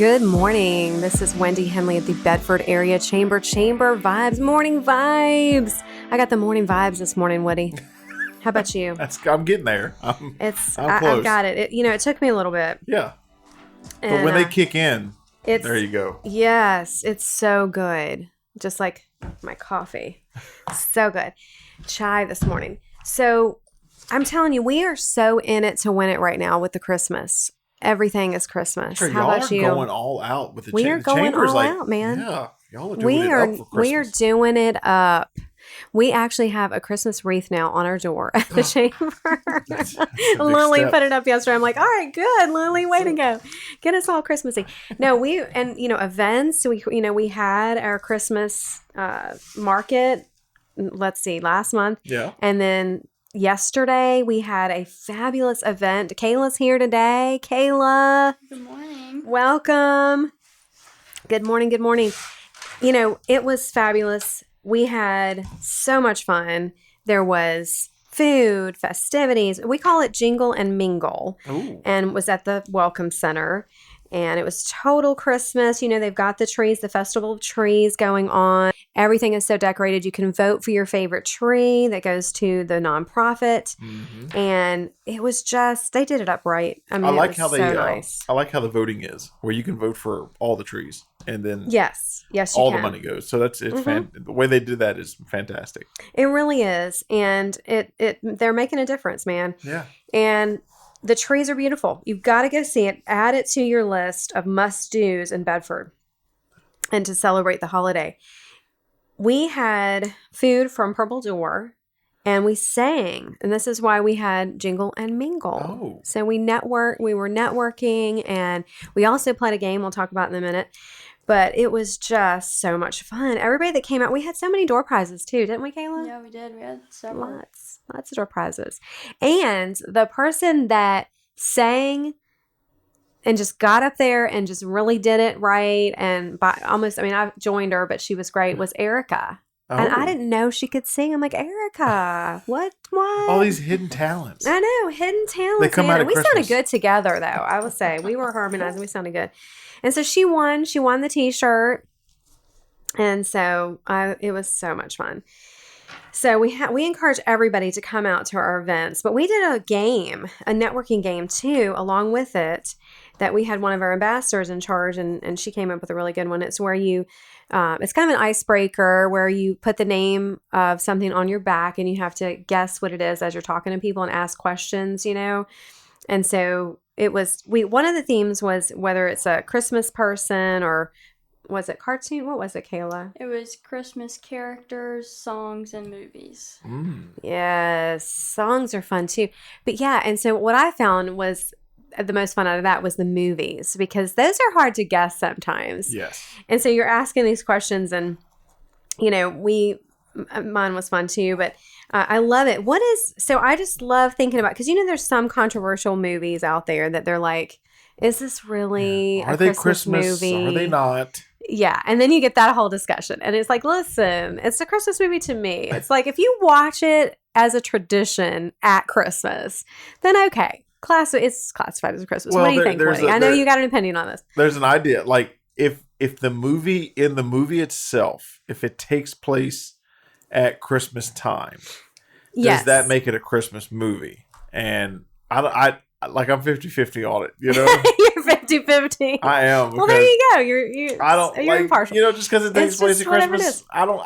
Good morning. This is Wendy Henley at the Bedford Area Chamber Vibes. Morning vibes. I got the morning vibes this morning, Woody. How about you? I'm getting there. I'm close. I've got it. It took me a little bit. Yeah. And, but when they kick in, there you go. Yes, it's so good. Just like my coffee. So good. Chai this morning. So I'm telling you, we are so in it to win it right now with the Christmas. Everything is Christmas. Sure, How y'all about are you? going all out with the We are going Chambers, all out, man. Yeah, y'all are doing it up for Christmas. We are doing it up. We actually have a Christmas wreath now on our door at the chamber. That's Lily put it up yesterday. I'm like, all right, good, Lily, way to go. Get us all Christmassy. No, events. We had our Christmas market. Let's see, last month. Yeah. And then yesterday we had a fabulous event. Kayla's here today. Kayla. Good morning. Welcome. Good morning. Good morning. It was fabulous. We had so much fun. There was food, festivities. We call it Jingle and Mingle. Ooh. And was at the Welcome Center. And it was total Christmas. They've got the trees, the Festival of Trees going on. Everything is so decorated. You can vote for your favorite tree that goes to the nonprofit. Mm-hmm. And it was just, they did it up right. I mean, I like how nice. I like how the voting is, where you can vote for all the trees, and then yes, you all can. the money goes. So it's the way they did that is fantastic. It really is, and they're making a difference, man. Yeah, and the trees are beautiful. You've got to go see it. Add it to your list of must-dos in Bedford, and to celebrate the holiday. We had food from Purple Door, and we sang, and this is why we had Jingle and Mingle. Oh. So we were networking, and we also played a game we'll talk about in a minute, but it was just so much fun. Everybody that came out, we had so many door prizes too, didn't we, Kayla? Yeah, we did. We had several. Lots of door prizes. And the person that sang and just got up there and just really did it right, and I joined her, but she was great, was Erica. Oh. And I didn't know she could sing. I'm like, Erica, what? All these hidden talents. I know, hidden talents. They come out at We Christmas. sounded good together, though. I would say we were harmonizing. We sounded good. And so she won. She won the T-shirt, and so it was so much fun. So we encourage everybody to come out to our events, but we did a networking game too, along with it, that we had one of our ambassadors in charge, and she came up with a really good one. It's where you, it's kind of an icebreaker where you put the name of something on your back and you have to guess what it is as you're talking to people and ask questions, And so one of the themes was whether it's a Christmas person or was it cartoon? What was it, Kayla? It was Christmas characters, songs, and movies. Mm. Yes, songs are fun too. But yeah, and so what I found was the most fun out of that was the movies, because those are hard to guess sometimes. Yes. And so you're asking these questions, and mine was fun too, but I love it. So I just love thinking about, because there's some controversial movies out there that they're like, is this really Are a they Christmas movie? Are they not? Yeah. And then you get that whole discussion. And it's like, listen, it's a Christmas movie to me. It's like, if you watch it as a tradition at Christmas, then okay. It's classified as a Christmas. Well, what do you think, Woody? I know you got an opinion on this. There's an idea. Like, if the movie itself, if it takes place at Christmas time, does that make it a Christmas movie? And I'm 50-50 on it, You're 50-50. I am. Well, there you go. You're you're impartial. Just because it takes place at Christmas, I don't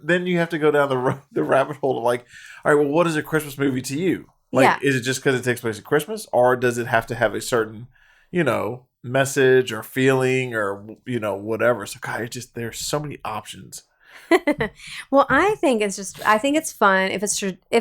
then you have to go down the rabbit hole of like, all right, well, what is a Christmas movie to you? Like, is it just because it takes place at Christmas, or does it have to have a certain, message or feeling or, whatever? So, God, there's so many options. Well, I think it's fun if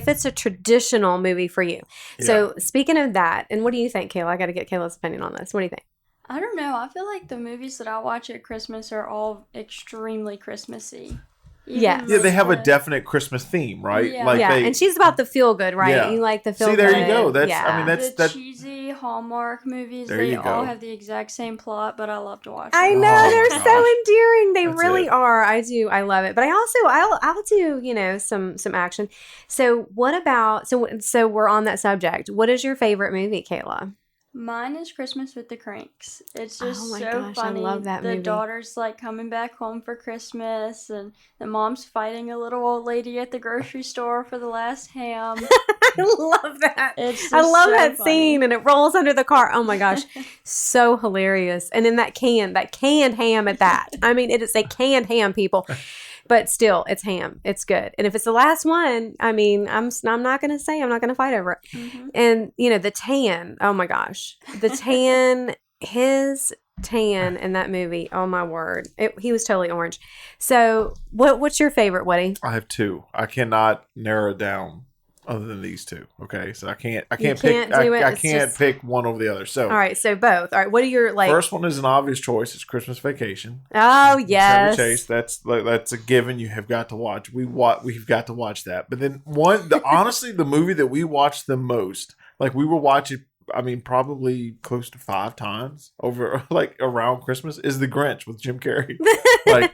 it's a traditional movie for you. Yeah. So speaking of that, and what do you think, Kayla? I got to get Kayla's opinion on this. What do you think? I don't know. I feel like the movies that I watch at Christmas are all extremely Christmassy. Yeah, they have a definite Christmas theme, right? Yeah, and she's about the feel good, right? Yeah. You like the feel good. See, there you go. That's the cheesy Hallmark movies. They all have the exact same plot, but I love to watch them. I know, they're so endearing. They really are. I do. I love it. But I also I'll do, some action. So what about so we're on that subject. What is your favorite movie, Kayla? Mine is Christmas with the Cranks. It's just Oh my so gosh, funny. I love that movie. The daughter's like coming back home for Christmas, and the mom's fighting a little old lady at the grocery store for the last ham. I love that. It's just I love so that funny. scene, and it rolls under the car. Oh my gosh, so hilarious! And then that canned ham at that. I mean, it is a canned ham, people. But still, it's ham. It's good. And if it's the last one, I mean, I'm not going to say, I'm not going to fight over it. Mm-hmm. And, the tan, oh my gosh. The tan, his tan in that movie, oh my word. He was totally orange. So what's your favorite, Woody? I have two. I cannot narrow it down other than these two. Okay, so I can't You can't do it. I It's can't just- pick one over the other. So All right, so both. All right, what are your, first one is an obvious choice. It's Christmas Vacation. Oh, Chevy yes. Chase. That's a given. You have got to watch. We've got to watch that. But then honestly, the movie that we watched the most, like we were watching, I mean, probably close to 5 times over like around Christmas, is The Grinch with Jim Carrey. Like,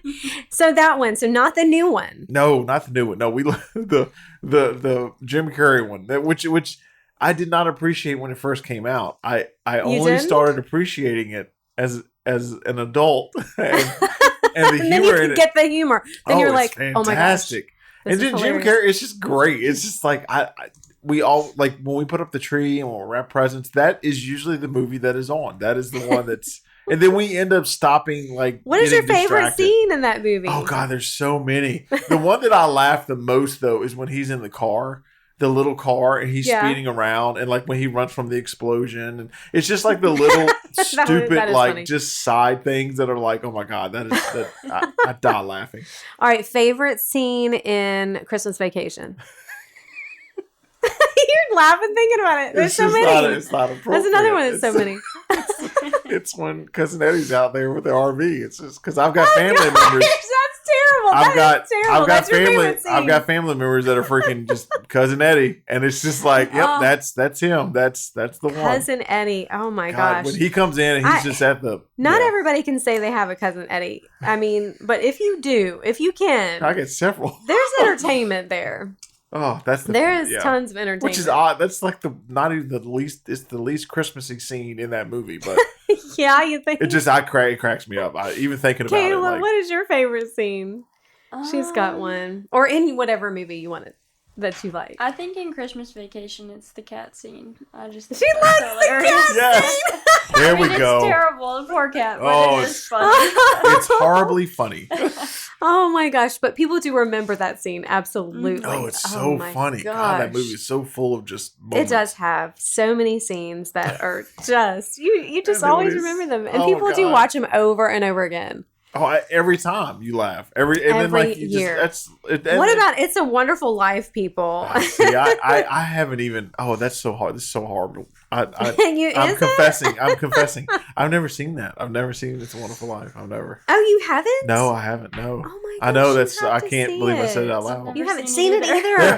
So that one, so not the new one. no, not the new one. No, we the Jim Carrey one, which I did not appreciate when it first came out. I only didn't? started appreciating it as an adult, and the And then you humor in can it. get the humor. Then you're it's like, oh my gosh. fantastic. This And is then Jim hilarious. Carrey, it's just great. It's just like we all like when we put up the tree and when we wrap presents. That is usually the movie that is on. That is the one that's, and then we end up stopping. Like, What is your getting favorite distracted. scene in that movie? Oh God, there's so many. The one that I laugh the most though is when he's in the car, the little car, and he's Yeah. speeding around, and like when he runs from the explosion, and it's just like the little stupid that is like funny. just side things that are like, oh my God, I die laughing. All right, favorite scene in Christmas Vacation. You're laughing thinking about it. There's It's so just many. It's not appropriate. That's another one that's so many. It's when Cousin Eddie's out there with the RV. It's just because I've got family members. That's terrible. I've got terrible. I've got That's your family. favorite scene. I've got family members that are freaking just Cousin Eddie, and it's just like, yep, Oh. that's him. That's the one. Cousin Eddie. Oh my God, gosh. when he comes in and he's just at the Not yeah. everybody can say they have a Cousin Eddie. I mean, but if you do, if you can, I get several. there's entertainment there. Oh, that's There is yeah. tons of entertainment. Which is odd. That's like not even the least. It's the least Christmassy scene in that movie, but Yeah, you think. it just it cracks me up. Even thinking about it. Kayla, Like, what is your favorite scene? She's got Um, one. Or in whatever movie you wanted that you like. I think in Christmas Vacation, it's the cat scene. I just think She that's likes the hilarious. cat Yes. There we go. It's terrible, the poor cat, but Oh, it it's- is funny. It's horribly funny. Oh my gosh. But people do remember that scene. Absolutely. Oh, it's so my funny. God, that gosh. movie is so full of just It moments. does have so many scenes that are just you just And it always was- remember them, and oh, people do God. watch them over and over again. Oh, every time you laugh. And then Every like you year. and What about It's a Wonderful Life, people? See, I haven't even. Oh, that's so hard. This is so horrible. I'm Is confessing. I'm confessing. I've never seen that. I've never seen It's a Wonderful Life. I've never. Oh, you haven't? No, I haven't. No. Oh my I know gosh, you that's. have I to can't see believe I said it it. out loud. You haven't seen it either.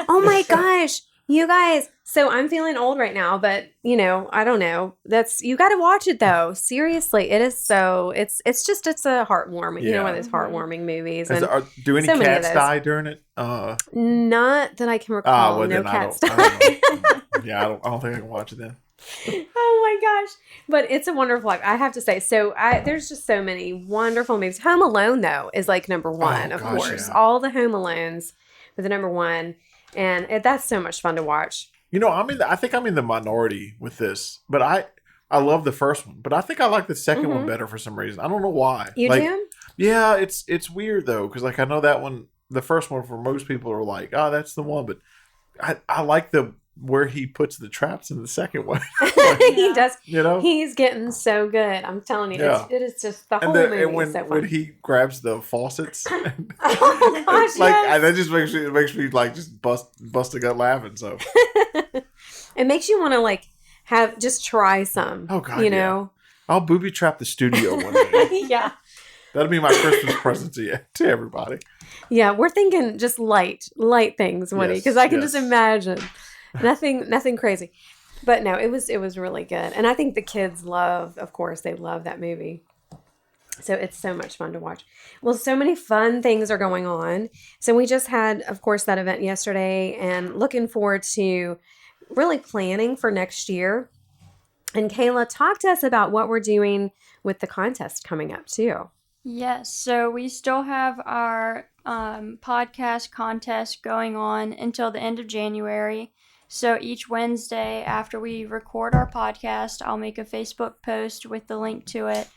Oh my gosh. You guys, so I'm feeling old right now, but I don't know. You got to watch it though. Seriously, it is so. It's a heartwarming. Yeah. One of those heartwarming movies. Is And there- do any so many of cats those. die during it? not that I can recall. Well, No then cats I die. don't know. Yeah, I don't think I can watch it then. Oh my gosh. But It's a Wonderful Life. I have to say. So there's just so many wonderful movies. Home Alone, though, is like number one, of gosh, course. yeah. All the Home Alones with the number one. And that's so much fun to watch. I think I'm in the minority with this, but I love the first one, but I think I like the 2nd one Mhm. better for some reason. I don't know why. You like, do? Yeah, it's weird though, because like I know that one, the first one for most people are like, oh, that's the one, but I like where he puts the traps in the second one. He does. You know, He's getting so good. I'm telling you. Yeah. It is just the whole and, movie when is so when fun. he grabs the faucets, Oh gosh, like yes. that just makes me like just bust a gut laughing. So It makes you want to like just try some. Oh, God, you yeah. know. I'll booby trap the studio one day. Yeah. That'll be my Christmas present to everybody. Yeah, we're thinking just light things, Woody, Yes, because I can yes. just imagine nothing crazy. But no, it was really good, and I think the kids of course, they love that movie. So it's so much fun to watch. Well, so many fun things are going on. So we just had, of course, that event yesterday, and looking forward to really planning for next year. And Kayla, talk to us about what we're doing with the contest coming up too. Yes, so we still have our podcast contest going on until the end of January. So each Wednesday after we record our podcast, I'll make a Facebook post with the link to it.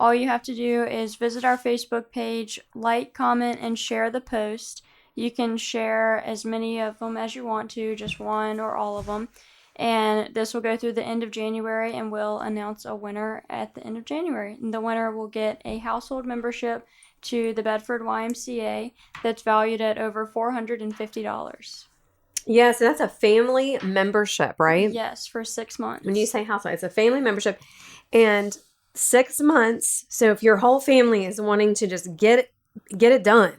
All you have to do is visit our Facebook page, like, comment, and share the post. You can share as many of them as you want to, just one or all of them. And this will go through the end of January, and we'll announce a winner at the end of January. And the winner will get a household membership to the Bedford YMCA that's valued at over $450. Yeah, so that's a family membership, right? Yes, for 6 months. When you say household, it's a family membership. And 6 months, so if your whole family is wanting to just get it done,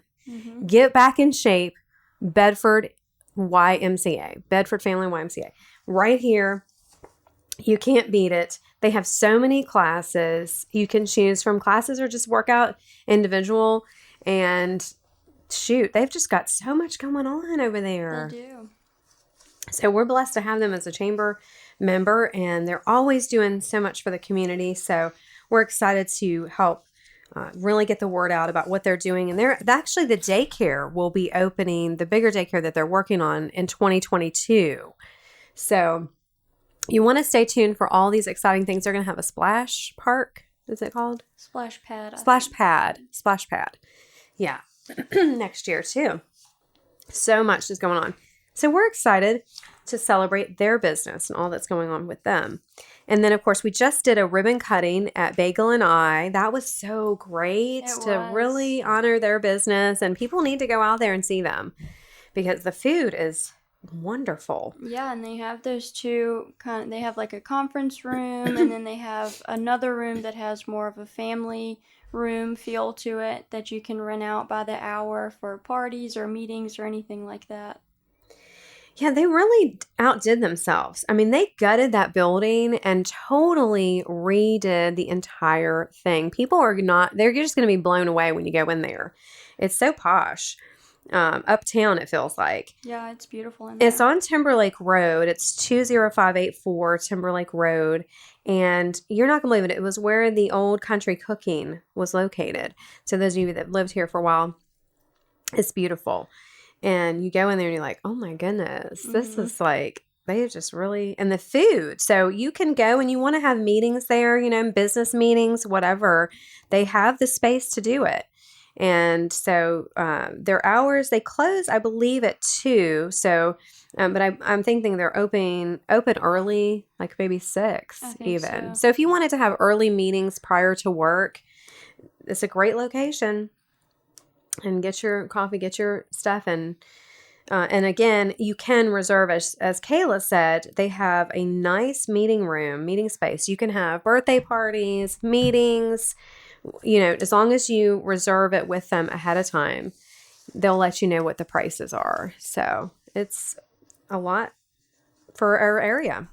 get back in shape, Bedford YMCA, Bedford Family YMCA. Right here, you can't beat it. They have so many classes. You can choose from classes or just work out individual. And shoot, they've just got so much going on over there. They do. So we're blessed to have them as a chamber member, and they're always doing so much for the community. So we're excited to help really get the word out about what they're doing. And actually the daycare will be opening, the bigger daycare that they're working on in 2022. So you want to stay tuned for all these exciting things. They're going to have a splash park. Is it called? Splash pad. Splash pad. Yeah. Next year too. So much is going on. So we're excited to celebrate their business and all that's going on with them. And then, of course, we just did a ribbon cutting at Bagel and I. That was so great to really honor their business. And people need to go out there and see them because the food is wonderful. Yeah, and they have those two they have like a conference room, and then they have another room that has more of a family room feel to it that you can rent out by the hour for parties or meetings or anything like that. Yeah, they really outdid themselves. I mean, they gutted that building and totally redid the entire thing. People they're just going to be blown away when you go in there. It's so posh. Uptown, it feels like. Yeah, it's beautiful in there. It's on Timberlake Road. It's 20584 Timberlake Road. And you're not going to believe it. It was where the old country cooking was located. So those of you that lived here for a while, it's beautiful. And you go in there and you're like, oh my goodness, this is like, they just really, and the food. So you can go and you want to have meetings there, business meetings, whatever. They have the space to do it. And so their hours, they close, I believe, at 2. So, but I'm thinking they're open early, like maybe 6 even. So if you wanted to have early meetings prior to work, it's a great location. And get your coffee, get your stuff. And again, you can reserve, as Kayla said, they have a nice meeting space. You can have birthday parties, meetings, as long as you reserve it with them ahead of time, they'll let you know what the prices are. So it's a lot for our area.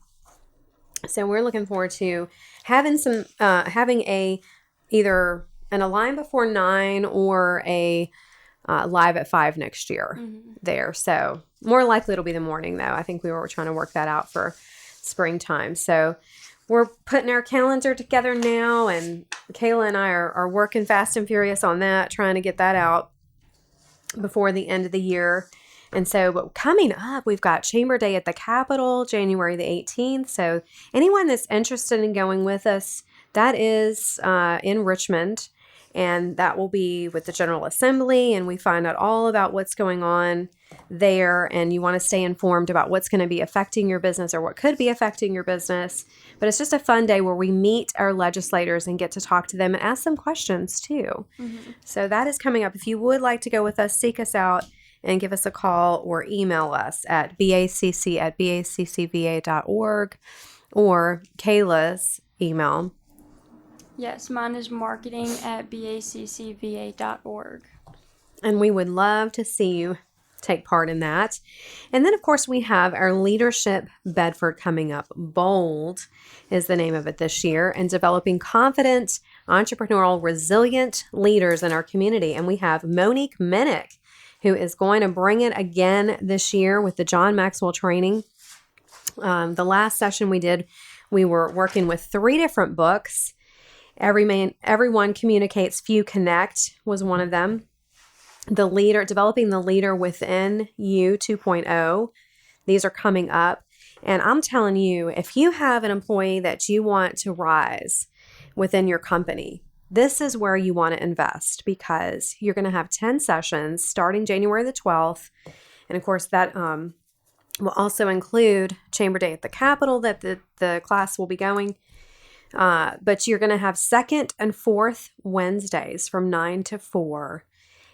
So we're looking forward to having either a line before 9 or a live at 5 next year there. So more likely it'll be the morning though. I think we were trying to work that out for springtime. So we're putting our calendar together now, and Kayla and I are working fast and furious on that, trying to get that out before the end of the year. And so, but coming up, we've got Chamber Day at the Capitol, January the 18th. So anyone that's interested in going with us, that is in Richmond, and that will be with the General Assembly, and we find out all about what's going on there, and you want to stay informed about what's going to be affecting your business or what could be affecting your business. But it's just a fun day where we meet our legislators and get to talk to them and ask them questions too. So that is coming up. If you would like to go with us, seek us out and give us a call or email us at bacc@baccva.org or Kayla's email. Yes, mine is marketing@baccva.org. And we would love to see you take part in that. And then, of course, we have our Leadership Bedford coming up. Bold is the name of it this year, and developing confident, entrepreneurial, resilient leaders in our community. And we have Monique Minnick, who is going to bring it again this year with the John Maxwell training. The last session we did We were working with 3 different books. Everyone Communicates, Few Connect was one of them. Developing the leader within you 2.0. These are coming up. And I'm telling you, if you have an employee that you want to rise within your company, this is where you want to invest, because you're going to have 10 sessions starting January the 12th. And of course, that will also include Chamber Day at the Capitol that the class will be going. But you're going to have second and fourth Wednesdays from 9 to 4.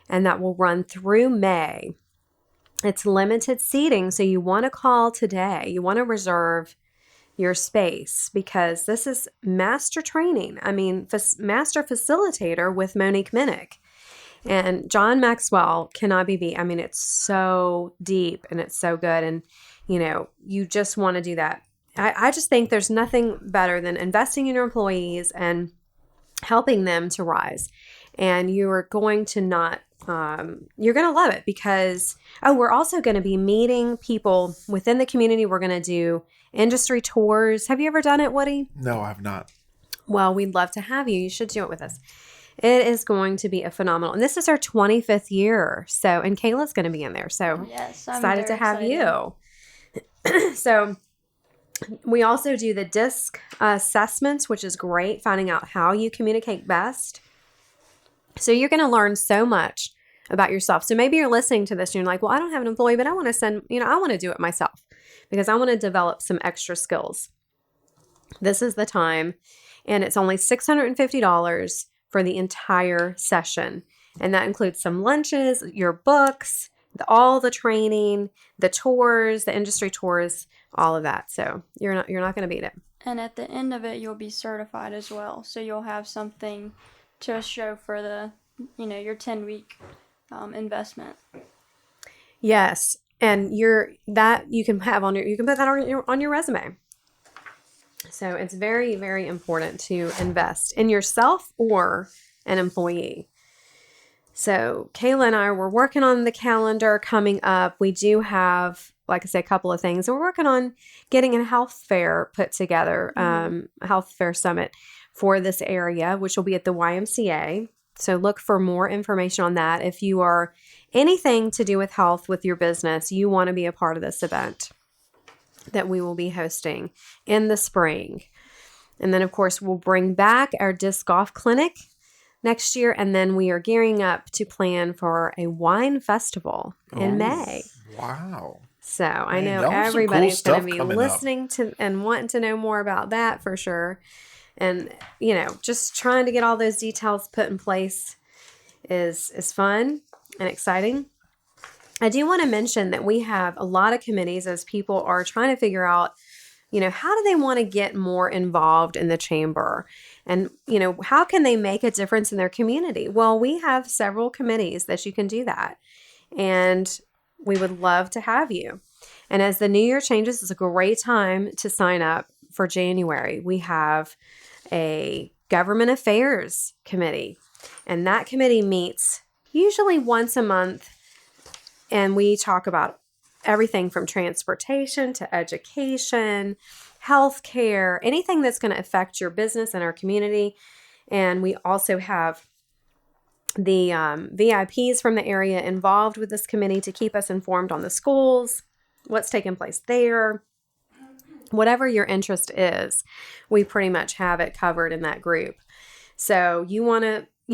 And that will run through May. It's limited seating, so you want to call today. You want to reserve your space, because this is master training. I mean, master facilitator with Monique Minnick. And John Maxwell cannot be beat. I mean, it's so deep and it's so good. And, you just want to do that. I just think there's nothing better than investing in your employees and helping them to rise. And you're going to love it, because, we're also going to be meeting people within the community. We're going to do industry tours. Have you ever done it, Woody? No, I have not. Well, we'd love to have you. You should do it with us. It is going to be a phenomenal, and this is our 25th year. So, and Kayla's going to be in there. So yes, I'm excited to have you. So we also do the DISC assessments, which is great, finding out how you communicate best. So you're going to learn so much about yourself. So maybe you're listening to this and you're like, well, I don't have an employee, but I want to I want to do it myself, because I want to develop some extra skills. This is the time. And it's only $650 for the entire session. And that includes some lunches, your books, all the training, the tours, the industry tours, all of that. So you're not going to beat it. And at the end of it, you'll be certified as well. So you'll have something to show for the, your 10-week investment. Yes. And you can put that on your resume. So it's very, very important to invest in yourself or an employee. So Kayla and I were working on the calendar coming up. We do have, like I say, a couple of things. We're working on getting a health fair put together, a health fair summit for this area, which will be at the YMCA. So look for more information on that. If you are anything to do with health with your business, you want to be a part of this event that we will be hosting in the spring. And then, of course, we'll bring back our disc golf clinic next year. And then we are gearing up to plan for a wine festival in May. Wow. So I know everybody's going to be listening to and wanting to know more about that for sure. And, just trying to get all those details put in place is fun and exciting. I do want to mention that we have a lot of committees as people are trying to figure out, how do they want to get more involved in the chamber? And, how can they make a difference in their community? Well, we have several committees that you can do that. And we would love to have you. And as the new year changes, it's a great time to sign up for January. We have a government affairs committee, and that committee meets usually once a month. And we talk about everything from transportation to education, healthcare, anything that's going to affect your business and our community. And we also have the VIPs from the area involved with this committee to keep us informed on the schools, what's taking place there. Whatever your interest is, we pretty much have it covered in that group. So you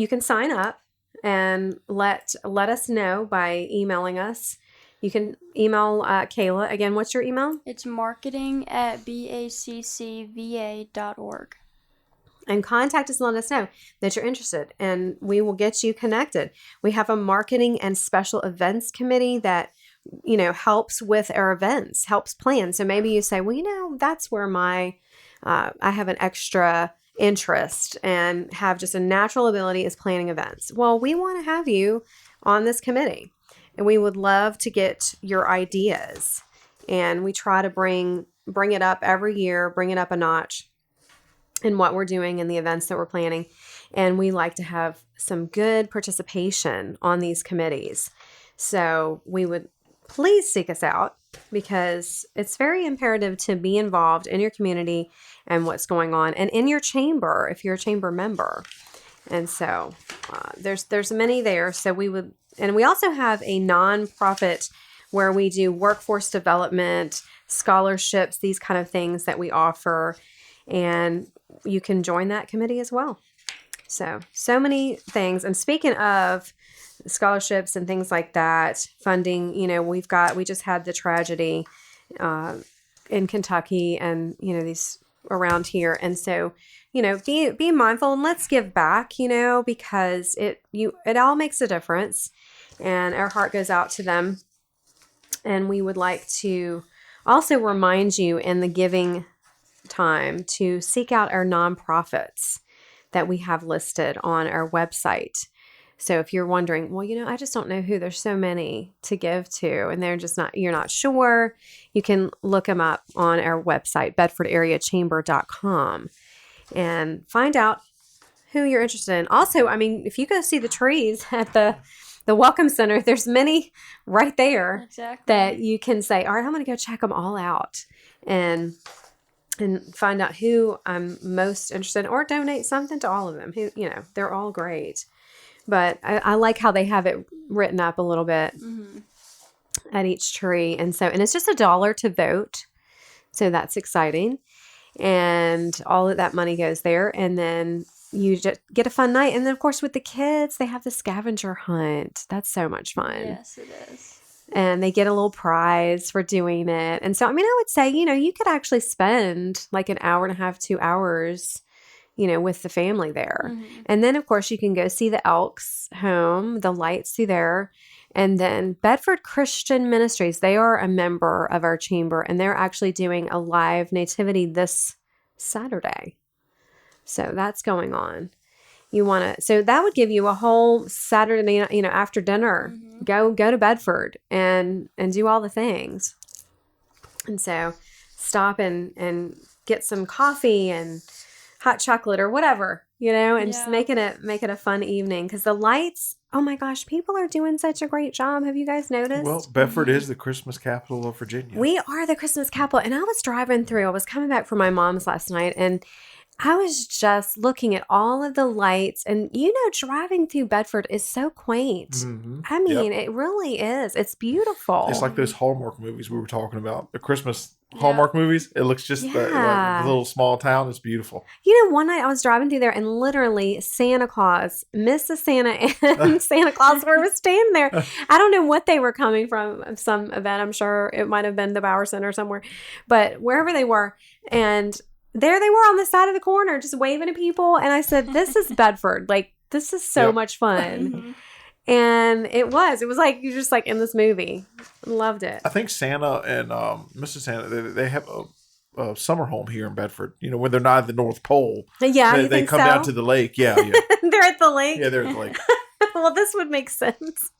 can sign up and let us know by emailing us. You can email Kayla. Again, what's your email? It's marketing@baccva.org. And contact us and let us know that you're interested, and we will get you connected. We have a marketing and special events committee that helps with our events, helps plan. So maybe you say, well, that's where I have an extra interest and have just a natural ability is planning events. Well, we want to have you on this committee, and we would love to get your ideas. And we try to bring it up every year, bring it up a notch in what we're doing and the events that we're planning. And we like to have some good participation on these committees. So we would please seek us out, because it's very imperative to be involved in your community and what's going on, and in your chamber if you're a chamber member. And so there's many there. So we also have a nonprofit where we do workforce development, scholarships, these kind of things that we offer, and you can join that committee as well. So many things. And speaking of scholarships and things like that, funding, we just had the tragedy in Kentucky and, these around here. And so, be mindful and let's give back, because it all makes a difference, and our heart goes out to them. And we would like to also remind you in the giving time to seek out our nonprofits that we have listed on our website. So if you're wondering, well, I just don't know who, there's so many to give to, and you're not sure, you can look them up on our website, bedfordareachamber.com, and find out who you're interested in. Also, if you go see the trees at the Welcome Center, there's many right there. Exactly. That you can say, all right, I'm going to go check them all out and find out who I'm most interested in, or donate something to all of them. Who, they're all great. But I like how they have it written up a little bit at each tree. And it's just $1 to vote. So that's exciting. And all of that money goes there. And then you just get a fun night. And then, of course, with the kids, they have the scavenger hunt. That's so much fun. Yes, it is. And they get a little prize for doing it. And so, I would say, you could actually spend like an hour and a half, 2 hours, with the family there. Mm-hmm. And then, of course, you can go see the Elks home, the lights through there. And then Bedford Christian Ministries, they are a member of our chamber, and they're actually doing a live nativity this Saturday. So that's going on. So that would give you a whole Saturday, after dinner, go to Bedford and do all the things. And so stop and get some coffee and hot chocolate or whatever, and just make it a fun evening, because the lights, oh my gosh, people are doing such a great job. Have you guys noticed? Well, Bedford is the Christmas capital of Virginia. We are the Christmas capital. And I was driving through, I was coming back from my mom's last night, and I was just looking at all of the lights, and driving through Bedford is so quaint. Mm-hmm. It really is. It's beautiful. It's like those Hallmark movies we were talking about, the Christmas Hallmark movies. It looks just like the little small town. It's beautiful. One night I was driving through there, and literally Santa Claus, Mrs. Santa, and Santa Claus were standing there. I don't know what they were coming from, some event. I'm sure it might have been the Bauer Center somewhere, but wherever they were, and there they were on the side of the corner just waving at people. And I said, this is Bedford. Like, this is so much fun. And it was like, you're just like in this movie. Loved it. I think Santa and Mrs. Santa, they have a summer home here in Bedford. When they're not at the North Pole. Yeah, they come down to the lake. Yeah. They're at the lake? Yeah, they're at the lake. Well, this would make sense.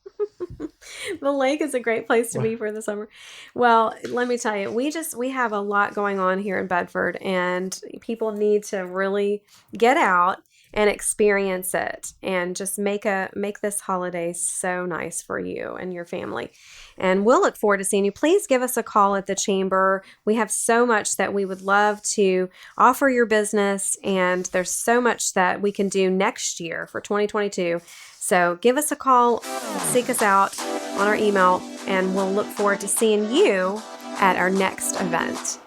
The lake is a great place to be for the summer. Well, let me tell you, we have a lot going on here in Bedford, and people need to really get out and experience it, and just make this holiday so nice for you and your family. And we'll look forward to seeing you. Please give us a call at the chamber. We have so much that we would love to offer your business, and there's so much that we can do next year for 2022. So give us a call, seek us out on our email, and we'll look forward to seeing you at our next event.